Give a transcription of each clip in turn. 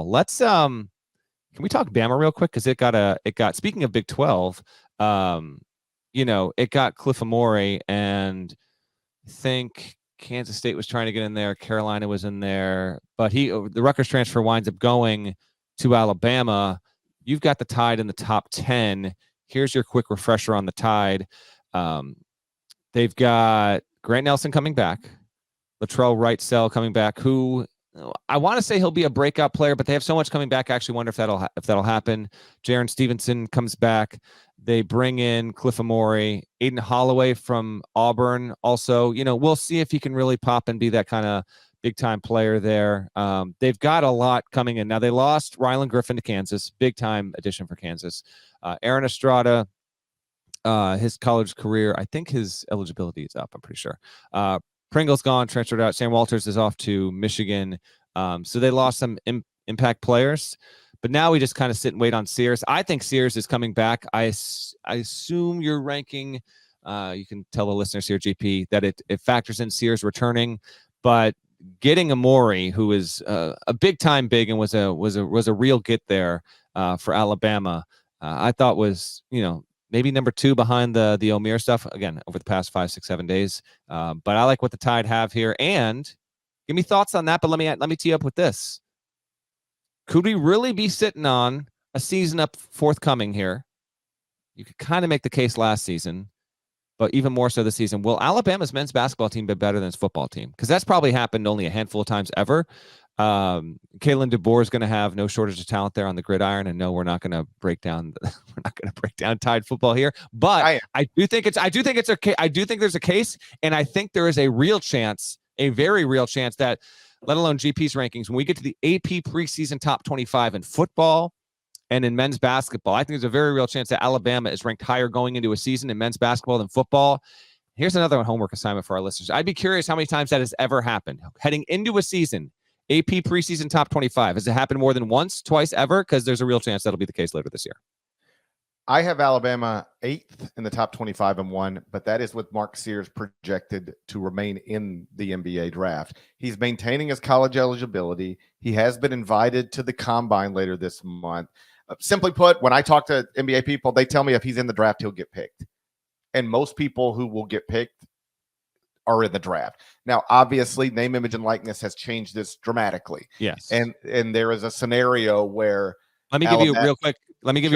football. Let's can we talk Bama real quick? Because it got speaking of Big 12, it got Cliff Amore, and I think Kansas State was trying to get in there, Carolina was in there, but the Rutgers transfer winds up going to Alabama. You've got the Tide in the top 10. Here's your quick refresher on the Tide. They've got Grant Nelson coming back, Latrell Wrightsell coming back, who I want to say he'll be a breakout player, but they have so much coming back. I actually wonder if that'll happen. Jaron Stevenson comes back. They bring in Cliff Amore, Aiden Holloway from Auburn. Also, we'll see if he can really pop and be that kind of big-time player there. They've got a lot coming in. Now, they lost Rylan Griffin to Kansas, big-time addition for Kansas. Aaron Estrada, his college career, I think his eligibility is up, I'm pretty sure. Pringle's gone, transferred out. Sam Walters is off to Michigan. So they lost some impact players. But now we just kind of sit and wait on Sears. I think Sears is coming back. I assume you're ranking, you can tell the listeners here, GP, that it factors in Sears returning. But getting Amore, who is a big-time big and was a real get there for Alabama, I thought was, maybe number 2 behind the O'Meara stuff, again, over the past 5, 6, 7 days. But I like what the Tide have here. And give me thoughts on that, but let me tee up with this. Could we really be sitting on a season up forthcoming here? You could kind of make the case last season, but even more so this season. Will Alabama's men's basketball team be better than its football team? Because that's probably happened only a handful of times ever. Kalen DeBoer is going to have no shortage of talent there on the gridiron, and no, we're not going to break down Tide football here. But I do think there's a case, and I think there is a real chance, a very real chance that, let alone GP's rankings, when we get to the AP preseason top 25 in football and in men's basketball, I think there's a very real chance that Alabama is ranked higher going into a season in men's basketball than football. Here's another homework assignment for our listeners. I'd be curious how many times that has ever happened. Heading into a season, AP preseason top 25. Has it happened more than once, twice, ever? Because there's a real chance that'll be the case later this year. I have Alabama 8th in the top 25 and 1, but that is with Mark Sears projected to remain in the NBA draft. He's maintaining his college eligibility. He has been invited to the combine later this month. Simply put, when I talk to NBA people, they tell me if he's in the draft, he'll get picked. And most people who will get picked are in the draft. Now, obviously, name, image, and likeness has changed this dramatically. Yes. And there is a scenario where Let me give you a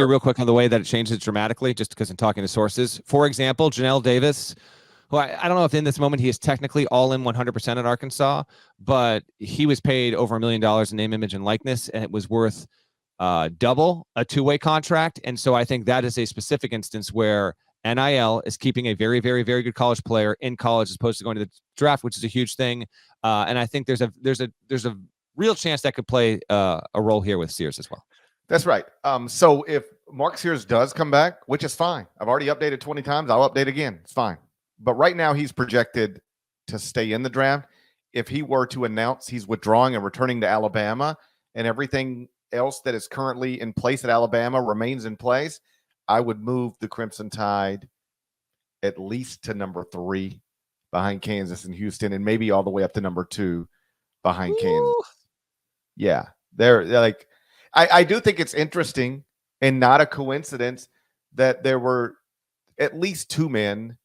real quick on the way that it changes dramatically, just because I'm talking to sources. For example, Janelle Davis, who I don't know if in this moment he is technically all in 100% at Arkansas, but he was paid over $1 million in name, image, and likeness, and it was worth double a 2-way contract. And so I think that is a specific instance where NIL is keeping a very, very, very good college player in college as opposed to going to the draft, which is a huge thing. And I think there's a real chance that could play a role here with Sears as well. That's right. So if Mark Sears does come back, which is fine. I've already updated 20 times. I'll update again. It's fine. But right now he's projected to stay in the draft. If he were to announce he's withdrawing and returning to Alabama and everything else that is currently in place at Alabama remains in place, I would move the Crimson Tide at least to number 3 behind Kansas and Houston, and maybe all the way up to number 2 behind Kansas. Yeah. They're like, I do think it's interesting and not a coincidence that there were at least 2 men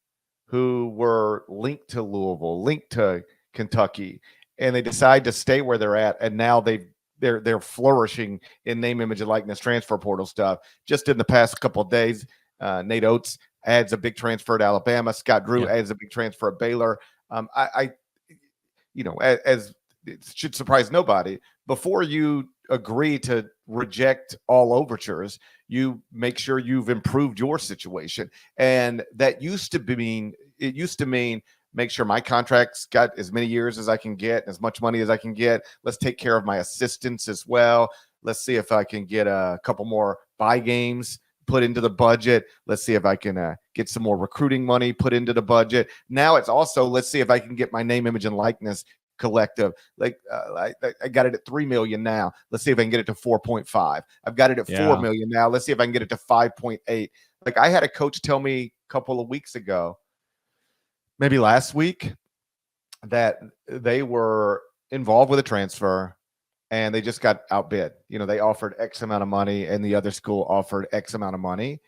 who were linked to Louisville, linked to Kentucky, and they decide to stay where they're at. And now they're flourishing in name, image, and likeness transfer portal stuff. Just in the past couple of days, Nate Oates adds a big transfer to Alabama. Scott Drew adds a big transfer at Baylor. As it should surprise nobody, before you agree to reject all overtures, you make sure you've improved your situation. And that used to mean make sure my contract's got as many years as I can get, as much money as I can get. Let's take care of my assistants as well. Let's see if I can get a couple more buy games put into the budget. Let's see if I can get some more recruiting money put into the budget. Now it's also, let's see if I can get my name, image, and likeness collective. Like I got it at 3 million now. Let's see if I can get it to 4.5. I've got it at 4 million now. Let's see if I can get it to 5.8. Like I had a coach tell me a couple of weeks ago, maybe last week, that they were involved with a transfer and they just got outbid. They offered X amount of money, and the other school offered X amount of money.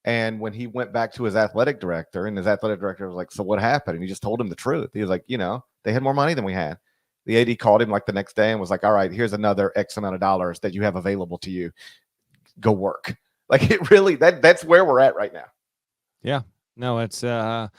And when he went back to his athletic director, and his athletic director was like, "So what happened?" And he just told him the truth. He was like, they had more money than we had. The AD called him like the next day and was like, "All right, here's another X amount of dollars that you have available to you. Go work." Like, it really, that's where we're at right now. Yeah, no, it's a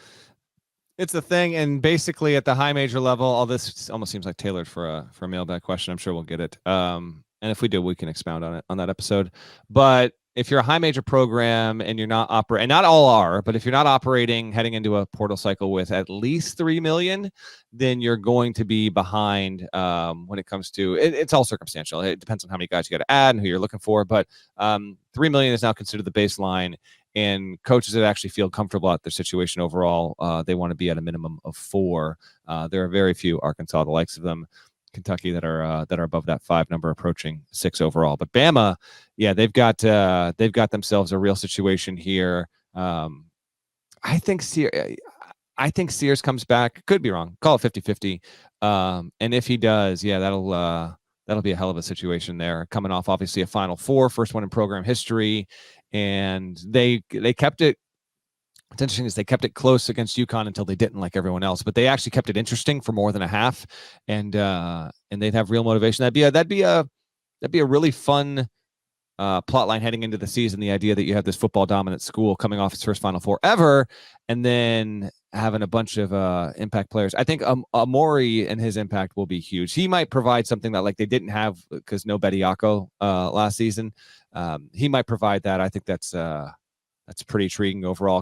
thing. And basically at the high major level, all this almost seems like tailored for a mailbag question. I'm sure we'll get it. And if we do, we can expound on it on that episode. But if you're a high major program and you're not operating, and not all are, but if you're not operating heading into a portal cycle with at least 3 million, then you're going to be behind when it comes to it. It's all circumstantial. It depends on how many guys you got to add and who you're looking for. But 3 million is now considered the baseline. And coaches that actually feel comfortable at their situation overall, they want to be at a minimum of 4. There are very few Arkansas, the likes of them, Kentucky, that are above that 5 number, approaching 6 overall. But Bama, yeah, they've got themselves a real situation here. I think Sears comes back. Could be wrong. Call it 50-50. And if he does, yeah, that'll be a hell of a situation there. Coming off obviously a Final Four, first one in program history, and they kept it. What's interesting is they kept it close against UConn until they didn't, like everyone else. But they actually kept it interesting for more than a half, and they'd have real motivation. That'd be a really fun plot line heading into the season. The idea that you have this football dominant school coming off its first Final Four ever, and then having a bunch of impact players. I think Amori and his impact will be huge. He might provide something that like they didn't have because no Bediako last season. He might provide that. I think that's pretty intriguing overall.